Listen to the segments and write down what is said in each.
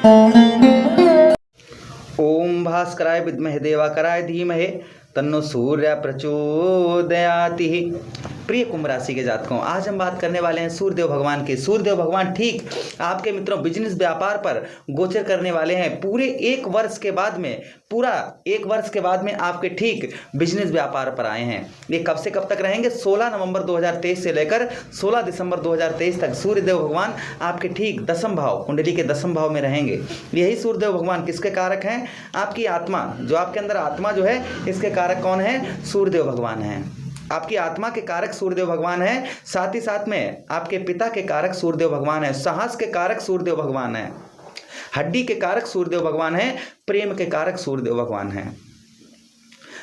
ओम भास्कराय विद्महे देवाकराय धीमहि तन्नो सूर्य प्रचोदयाति। प्रिय कुंभ राशि के जातकों, आज हम बात करने वाले हैं सूर्यदेव भगवान की। सूर्यदेव भगवान ठीक आपके मित्रों बिजनेस व्यापार पर गोचर करने वाले हैं पूरे एक वर्ष के बाद में। पूरा एक वर्ष के बाद में आपके ठीक बिजनेस व्यापार पर आए हैं। ये कब से कब तक रहेंगे? 16 नवंबर 2023 से लेकर 16 दिसंबर 2023 तक सूर्यदेव भगवान आपके ठीक दसम भाव, कुंडली के दसम भाव में रहेंगे। यही सूर्यदेव भगवान किसके कारक हैं? आपकी आत्मा, जो आपके अंदर आत्मा जो है, इसके कारक कौन है? सूर्यदेव भगवान हैं। आपकी आत्मा के कारक सूर्यदेव भगवान है। साथ ही साथ में आपके पिता के कारक सूर्यदेव भगवान है। साहस के कारक सूर्यदेव भगवान है। हड्डी के कारक सूर्यदेव भगवान है। प्रेम के कारक सूर्यदेव भगवान है।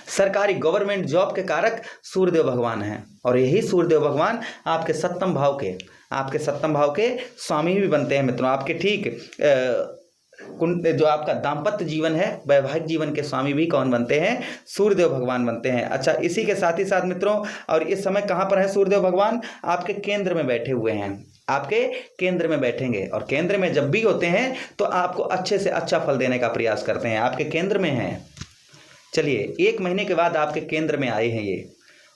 सरकारी गवर्नमेंट जॉब के कारक सूर्यदेव भगवान है। और यही सूर्यदेव भगवान आपके सप्तम भाव के स्वामी भी बनते हैं मित्रों। आपके ठीक जो आपका दाम्पत्य जीवन है, वैवाहिक जीवन के स्वामी भी कौन बनते हैं? सूर्यदेव भगवान बनते हैं। अच्छा, इसी के साथ ही साथ मित्रों, और इस समय कहां पर है सूर्यदेव भगवान? आपके केंद्र में बैठे हुए हैं। आपके केंद्र में बैठेंगे, और केंद्र में जब भी होते हैं तो आपको अच्छे से अच्छा फल देने का प्रयास करते हैं। आपके केंद्र में हैं। चलिए, एक महीने के बाद आपके केंद्र में आए हैं ये,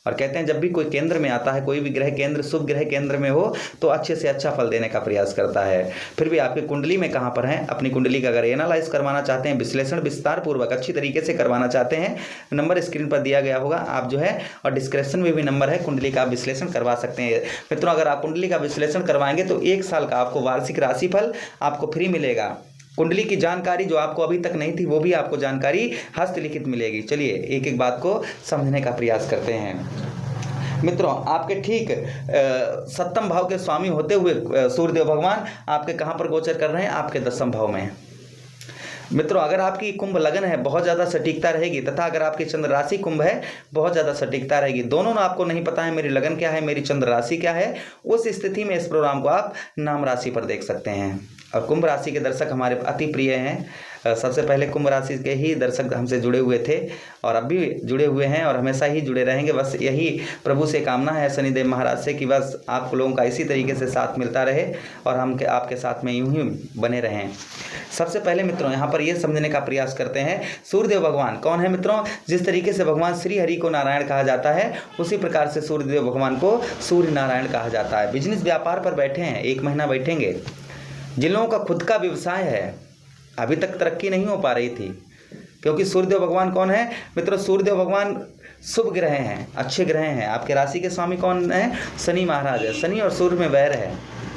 और कहते हैं जब भी कोई केंद्र में आता है, कोई भी ग्रह केंद्र, शुभ ग्रह केंद्र में हो, तो अच्छे से अच्छा फल देने का प्रयास करता है। फिर भी आपकी कुंडली में कहां पर हैं? अपनी कुंडली का अगर एनालाइज करवाना चाहते हैं, विश्लेषण विस्तार पूर्वक अच्छी तरीके से करवाना चाहते हैं, नंबर स्क्रीन पर दिया गया होगा, आप जो है, और डिस्क्रिप्शन में भी नंबर है, कुंडली का विश्लेषण करवा सकते हैं। मित्रों, अगर आप कुंडली का विश्लेषण करवाएंगे तो 1 साल का आपको वार्षिक राशिफल आपको फ्री मिलेगा। कुंडली की जानकारी जो आपको अभी तक नहीं थी, वो भी आपको जानकारी हस्तलिखित मिलेगी। चलिए, एक एक बात को समझने का प्रयास करते हैं मित्रों। आपके ठीक सप्तम भाव के स्वामी होते हुए सूर्यदेव भगवान आपके कहां पर गोचर कर रहे हैं? आपके दसम भाव में। मित्रों, अगर आपकी कुंभ लगन है, बहुत ज़्यादा सटीकता रहेगी, तथा अगर आपकी चंद्र राशि कुंभ है, बहुत ज़्यादा सटीकता रहेगी। दोनों आपको नहीं पता है मेरी लगन क्या है, मेरी चंद्र राशि क्या है, उस स्थिति में इस प्रोग्राम को आप नाम राशि पर देख सकते हैं। और कुंभ राशि के दर्शक हमारे अति प्रिय हैं। सबसे पहले कुंभ राशि के ही दर्शक हमसे जुड़े हुए थे और अब भी जुड़े हुए हैं और हमेशा ही जुड़े रहेंगे। बस यही प्रभु से कामना है, शनिदेव महाराज से, कि बस आप लोगों का इसी तरीके से साथ मिलता रहे और हम आपके साथ में यूं ही बने रहें। सबसे पहले मित्रों, यहाँ पर यह समझने का प्रयास करते हैं सूर्यदेव भगवान कौन है मित्रों। जिस तरीके से भगवान श्री हरि को नारायण कहा जाता है, उसी प्रकार से सूर्यदेव भगवान को सूर्य नारायण कहा जाता है। बिजनेस व्यापार पर बैठे हैं, 1 महीना बैठेंगे। जिन लोगों का खुद का व्यवसाय है, अभी तक तरक्की नहीं हो पा रही थी, क्योंकि सूर्यदेव भगवान कौन है मित्रों? सूर्यदेव भगवान शुभ ग्रह हैं, अच्छे ग्रह हैं। आपके राशि के स्वामी कौन है? शनि महाराज है। शनि और सूर्य में वैर है,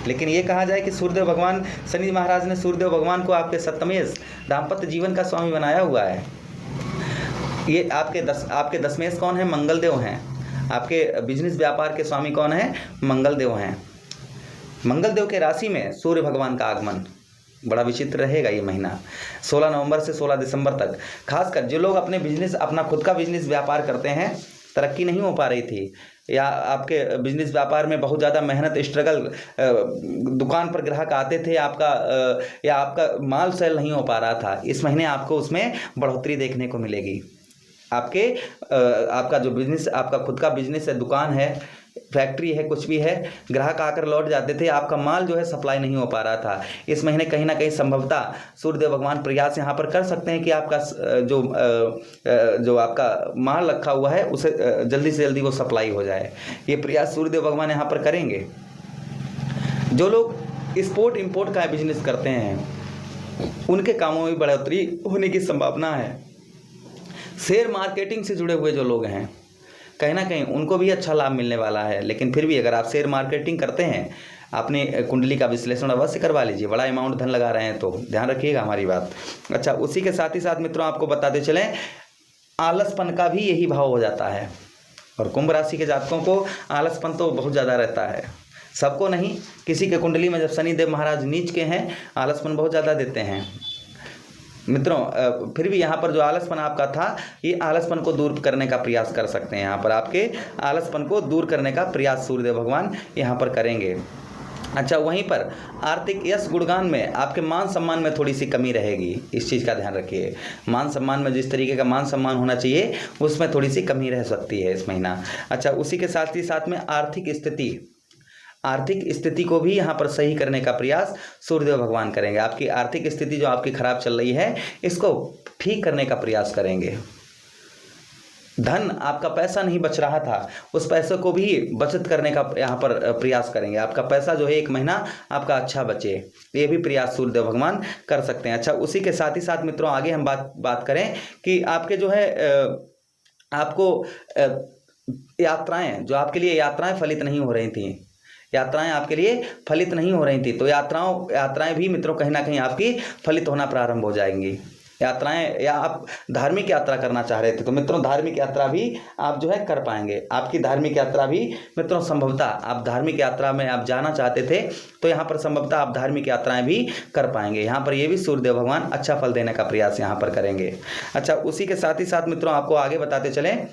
लेकिन ये कहा जाए कि सूर्यदेव भगवान, शनि महाराज ने सूर्यदेव भगवान को आपके सप्तमेश दाम्पत्य जीवन का स्वामी बनाया हुआ है। ये आपके दशमेश कौन है? मंगलदेव हैं। आपके बिजनेस व्यापार के स्वामी कौन है? मंगलदेव हैं। मंगलदेव के राशि में सूर्य भगवान का आगमन बड़ा विचित्र रहेगा ये महीना, 16 नवंबर से 16 दिसंबर तक। खासकर जो लोग अपना खुद का बिजनेस व्यापार करते हैं, तरक्की नहीं हो पा रही थी, या आपके बिजनेस व्यापार में बहुत ज़्यादा मेहनत, स्ट्रगल, दुकान पर ग्राहक आते थे या आपका माल सेल नहीं हो पा रहा था, इस महीने आपको उसमें बढ़ोतरी देखने को मिलेगी। आपका जो बिजनेस, आपका खुद का बिजनेस है, दुकान है, फैक्ट्री है, कुछ भी है, ग्राहक आकर लौट जाते थे, आपका माल जो है सप्लाई नहीं हो पा रहा था। इस महीने कहीं ना कहीं संभवतः सूर्यदेव भगवान प्रयास यहाँ पर कर सकते हैं कि आपका जो आपका माल रखा हुआ है उसे जल्दी से जल्दी वो सप्लाई हो जाए। ये प्रयास सूर्यदेव भगवान यहाँ पर करेंगे। जो लोग एक्सपोर्ट इंपोर्ट का बिजनेस करते हैं, उनके कामों में बढ़ोतरी होने की संभावना है। शेयर मार्केटिंग से जुड़े हुए जो लोग हैं, कहीं ना कहीं उनको भी अच्छा लाभ मिलने वाला है। लेकिन फिर भी अगर आप शेयर मार्केटिंग करते हैं, अपनी कुंडली का विश्लेषण अवश्य करवा लीजिए। बड़ा अमाउंट धन लगा रहे हैं तो ध्यान रखिएगा हमारी बात। अच्छा, उसी के साथ ही साथ मित्रों आपको बताते चलें, आलसपन का भी यही भाव हो जाता है। और कुंभ राशि के जातकों को आलसपन तो बहुत ज़्यादा रहता है, सबको नहीं, किसी के कुंडली में जब शनिदेव महाराज नीच के हैं, आलसपन बहुत ज़्यादा देते हैं मित्रों। फिर भी यहाँ पर जो आलसपन आपका था, ये आलसपन को दूर करने का प्रयास कर सकते हैं। यहाँ पर आपके आलसपन को दूर करने का प्रयास सूर्यदेव भगवान यहाँ पर करेंगे। अच्छा, वहीं पर आर्थिक यश गुणगान में आपके मान सम्मान में थोड़ी सी कमी रहेगी, इस चीज़ का ध्यान रखिए। मान सम्मान में जिस तरीके का मान सम्मान होना चाहिए, उसमें थोड़ी सी कमी रह सकती है इस महीना। अच्छा, उसी के साथ ही साथ में आर्थिक स्थिति, आर्थिक स्थिति को भी यहाँ पर सही करने का प्रयास सूर्यदेव भगवान करेंगे। आपकी आर्थिक स्थिति जो आपकी खराब चल रही है, इसको ठीक करने का प्रयास करेंगे। धन, आपका पैसा नहीं बच रहा था, उस पैसे को भी बचत करने का यहाँ पर प्रयास करेंगे। आपका पैसा जो है 1 महीना आपका अच्छा बचे, ये भी प्रयास सूर्यदेव भगवान कर सकते हैं। अच्छा, उसी के साथ ही साथ मित्रों आगे हम बात करें कि आपके जो है आपको यात्राएं, जो आपके लिए यात्राएं फलित नहीं हो रही थी, यात्राएं आपके लिए फलित नहीं हो रही थी, तो यात्राएं भी मित्रों कहीं ना कहीं आपकी फलित होना प्रारंभ हो जाएंगी। यात्राएं, या आप धार्मिक यात्रा करना चाह रहे थे तो मित्रों धार्मिक यात्रा भी आप जो है कर पाएंगे। आपकी धार्मिक यात्रा भी मित्रों संभवतः आप धार्मिक यात्रा में आप जाना चाहते थे तो यहाँ पर संभवतः आप धार्मिक यात्राएं भी कर पाएंगे। यहाँ पर ये भी सूर्यदेव भगवान अच्छा फल देने का प्रयास यहाँ पर करेंगे। अच्छा, उसी के साथ ही साथ मित्रों आपको आगे बताते चलें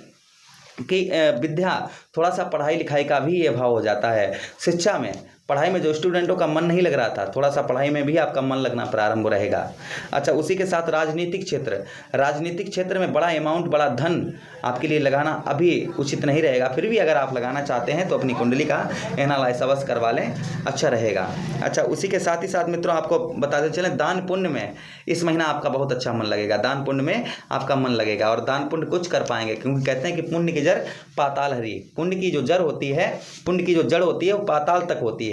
कि विद्या, थोड़ा सा पढ़ाई लिखाई का भी ये भाव हो जाता है। शिक्षा में, पढ़ाई में जो स्टूडेंटों का मन नहीं लग रहा था, थोड़ा सा पढ़ाई में भी आपका मन लगना प्रारंभ रहेगा। अच्छा, उसी के साथ राजनीतिक क्षेत्र में बड़ा अमाउंट, बड़ा धन आपके लिए लगाना अभी उचित नहीं रहेगा। फिर भी अगर आप लगाना चाहते हैं तो अपनी कुंडली का एनालाइज अवश्य करवा लें, अच्छा रहेगा। अच्छा, उसी के साथ ही साथ मित्रों आपको बताते चलें, दान पुण्य में इस महीना आपका बहुत अच्छा मन लगेगा। दान पुण्य में आपका मन लगेगा और दान पुण्य कुछ कर पाएंगे, क्योंकि कहते हैं कि पुण्य की जड़ पाताल हरी। पुण्य की जो जड़ होती है, पुण्य की जो जड़ होती है वो पाताल तक होती है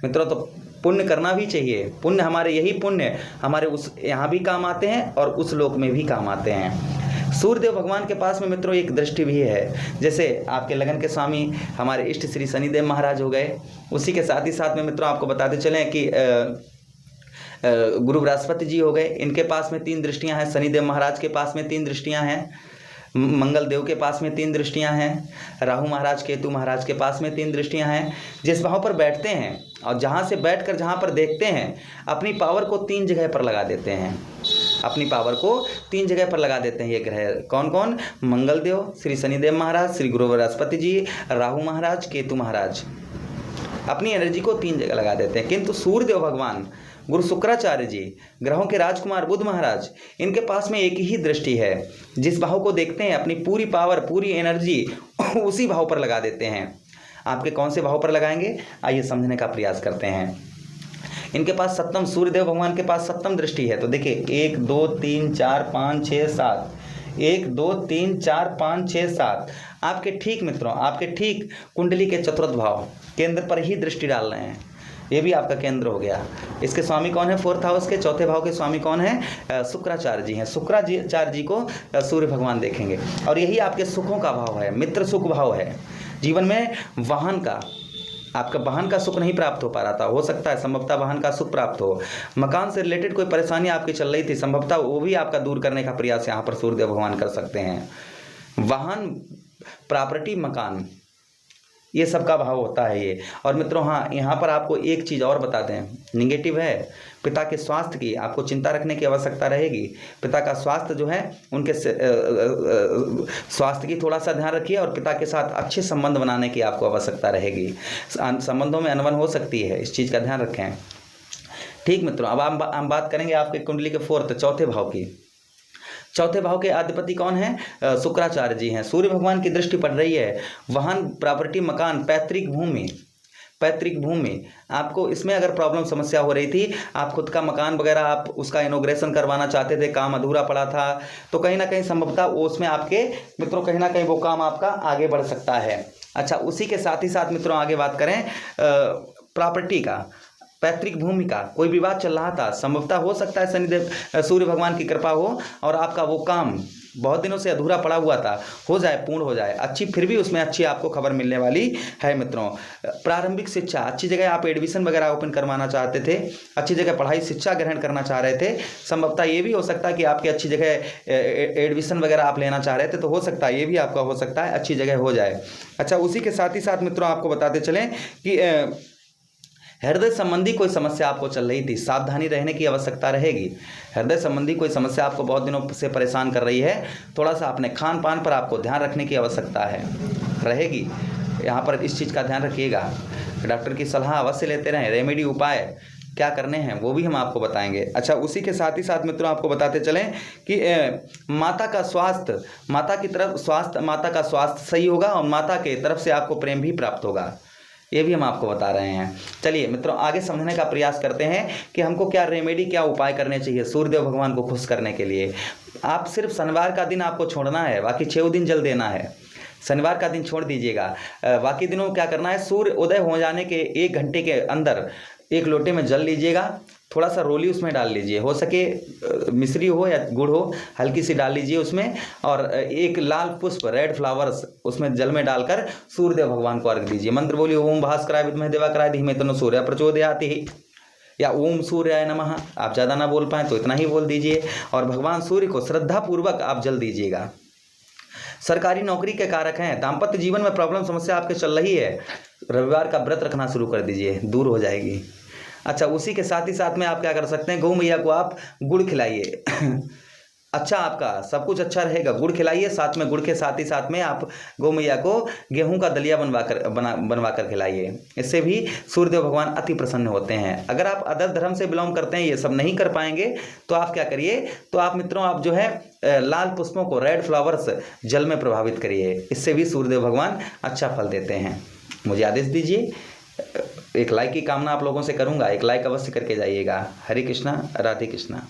मित्रों। तो पुण्य करना भी चाहिए। पुण्य, हमारे यही पुण्य हमारे उस यहाँ भी काम आते हैं और उस लोक में भी काम आते हैं। सूर्यदेव भगवान के पास में मित्रों एक दृष्टि भी है। जैसे आपके लगन के स्वामी हमारे इष्ट श्री शनिदेव महाराज हो गए। उसी के साथ ही साथ में मित्रों आपको बताते चलें कि गुरु बृहस्पति जी हो गए। इनके पास में 3 दृष्टियां हैं। शनिदेव महाराज के पास में 3 दृष्टियां हैं। मंगल देव के पास में 3 दृष्टियां हैं। राहु महाराज, केतु महाराज के पास में 3 दृष्टियां हैं। जिस भाव पर बैठते हैं और जहां से बैठकर जहां पर देखते हैं, अपनी पावर को 3 जगह पर लगा देते हैं। अपनी पावर को 3 जगह पर लगा देते हैं ये ग्रह। कौन कौन? मंगल देव, श्री शनिदेव महाराज, श्री गुरु बृहस्पति जी, राहु महाराज, केतु महाराज। अपनी एनर्जी को 3 जगह लगा देते हैं। किंतु सूर्यदेव भगवान, गुरु शुक्राचार्य जी, ग्रहों के राजकुमार बुध महाराज, इनके पास में एक ही दृष्टि है। जिस भाव को देखते हैं अपनी पूरी पावर, पूरी एनर्जी उसी भाव पर लगा देते हैं। आपके कौन से भाव पर लगाएंगे, आइए समझने का प्रयास करते हैं। इनके पास सप्तम, सूर्यदेव भगवान के पास सप्तम दृष्टि है। तो देखिए 1 2 3 4 5 6 7, 1 2 3 4 5 6 7, आपके ठीक मित्रों, आपके ठीक कुंडली के चतुर्थ भाव केंद्र पर ही दृष्टि डाल रहे हैं। ये भी आपका केंद्र हो गया। इसके स्वामी कौन है? 4th हाउस के चौथे भाव के स्वामी कौन है? शुक्राचार्य जी हैं। शुक्राचार्य जी को सूर्य भगवान देखेंगे और यही आपके सुखों का भाव है, मित्र सुख भाव है। जीवन में वाहन का, आपका वाहन का सुख नहीं प्राप्त हो पा रहा था, हो सकता है संभवतः वाहन का सुख प्राप्त हो। मकान से रिलेटेड कोई परेशानी आपकी चल रही थी, संभवतः वो भी आपका दूर करने का प्रयास यहाँ पर सूर्यदेव भगवान कर सकते हैं। वाहन, प्रॉपर्टी, मकान, ये सब का भाव होता है ये। और मित्रों हाँ, यहाँ पर आपको एक चीज़ और बता दें, निगेटिव है। पिता के स्वास्थ्य की आपको चिंता रखने की आवश्यकता रहेगी। पिता का स्वास्थ्य जो है, उनके स्वास्थ्य की थोड़ा सा ध्यान रखिए और पिता के साथ अच्छे संबंध बनाने की आपको आवश्यकता रहेगी। संबंधों में अनबन हो सकती है, इस चीज़ का ध्यान रखें। ठीक मित्रों, अब हम बात करेंगे आपके कुंडली के 4th, चौथे भाव की। चौथे भाव के अधिपति कौन है? शुक्राचार्य जी हैं। सूर्य भगवान की दृष्टि पड़ रही है। वाहन, प्रॉपर्टी, मकान, पैतृक भूमि, आपको इसमें अगर प्रॉब्लम, समस्या हो रही थी, आप खुद का मकान वगैरह आप उसका इनॉग्रेशन करवाना चाहते थे, काम अधूरा पड़ा था, तो कहीं ना कहीं संभवतः उसमें आपके मित्रों कहीं ना कहीं वो काम आपका आगे बढ़ सकता है। अच्छा, उसी के साथ ही साथ मित्रों आगे बात करें प्रॉपर्टी का, पैतृक भूमि का कोई विवाद चल रहा था, संभवतः हो सकता है शनिदेव, सूर्य भगवान की कृपा हो और आपका वो काम बहुत दिनों से अधूरा पड़ा हुआ था, हो जाए, पूर्ण हो जाए। अच्छी, फिर भी उसमें अच्छी आपको खबर मिलने वाली है मित्रों। प्रारंभिक शिक्षा, अच्छी जगह आप एडमिशन वगैरह ओपन करवाना चाहते थे, अच्छी जगह पढ़ाई शिक्षा ग्रहण करना चाह रहे थे, संभवतः ये भी हो सकता है कि आपकी अच्छी जगह एडमिशन वगैरह आप लेना चाह रहे थे, तो हो सकता है ये भी आपका हो सकता है अच्छी जगह हो जाए। अच्छा, उसी के साथ ही साथ मित्रों आपको बताते चलें कि हृदय संबंधी कोई समस्या आपको चल रही थी, सावधानी रहने की आवश्यकता रहेगी। हृदय संबंधी कोई समस्या आपको बहुत दिनों से परेशान कर रही है, थोड़ा सा अपने खान पान पर आपको ध्यान रखने की आवश्यकता रहेगी। यहाँ पर इस चीज़ का ध्यान रखिएगा। डॉक्टर की सलाह अवश्य लेते रहें। रेमेडी उपाय क्या करने हैं वो भी हम आपको बताएंगे। अच्छा, उसी के साथ ही साथ मित्रों आपको बताते चलें कि माता का स्वास्थ्य, माता का स्वास्थ्य सही होगा और माता के तरफ से आपको प्रेम भी प्राप्त होगा। ये भी हम आपको बता रहे हैं। चलिए मित्रों, आगे समझने का प्रयास करते हैं कि हमको क्या रेमेडी, क्या उपाय करने चाहिए सूर्यदेव भगवान को खुश करने के लिए। आप सिर्फ शनिवार का दिन आपको छोड़ना है, बाकी 6 दिन जल देना है। शनिवार का दिन छोड़ दीजिएगा, बाकी दिनों में क्या करना है, सूर्य उदय हो जाने के 1 घंटे के अंदर 1 लोटे में जल लीजिएगा, थोड़ा सा रोली उसमें डाल लीजिए, हो सके मिश्री हो या गुड़ हो, हल्की सी डाल लीजिए उसमें, और 1 लाल पुष्प, रेड फ्लावर्स उसमें जल में डालकर सूर्यदेव भगवान को अर्घ दीजिए। मंत्र बोलिए ओम भास्कराय विद्महे देवाकराय धीमहि तन्नो सूर्यः प्रचोदयाति, या ओम सूर्याय नमः। आप ज़्यादा ना बोल पाएँ तो इतना ही बोल दीजिए, और भगवान सूर्य को श्रद्धापूर्वक आप जल दीजिएगा। सरकारी नौकरी के कारक हैं, दाम्पत्य जीवन में प्रॉब्लम समस्या आपके चल रही है, रविवार का व्रत रखना शुरू कर दीजिए, दूर हो जाएगी। अच्छा, उसी के साथ ही साथ में आप क्या कर सकते हैं, गौ मैया को आप गुड़ खिलाइए अच्छा, आपका सब कुछ अच्छा रहेगा। गुड़ खिलाइए, साथ में गुड़ के साथ ही साथ में आप गौ मैया को गेहूं का दलिया बनवा कर खिलाइए। इससे भी सूर्यदेव भगवान अति प्रसन्न होते हैं। अगर आप अदर धर्म से बिलोंग करते हैं, ये सब नहीं कर पाएंगे, तो आप क्या करिए, तो आप मित्रों आप जो है लाल पुष्पों को, रेड फ्लावर्स जल में प्रभावित करिए, इससे भी सूर्यदेव भगवान अच्छा फल देते हैं। मुझे आदेश दीजिए, एक लाइक की कामना आप लोगों से करूंगा, एक लाइक अवश्य करके जाइएगा। हरे कृष्णा, राधे कृष्णा।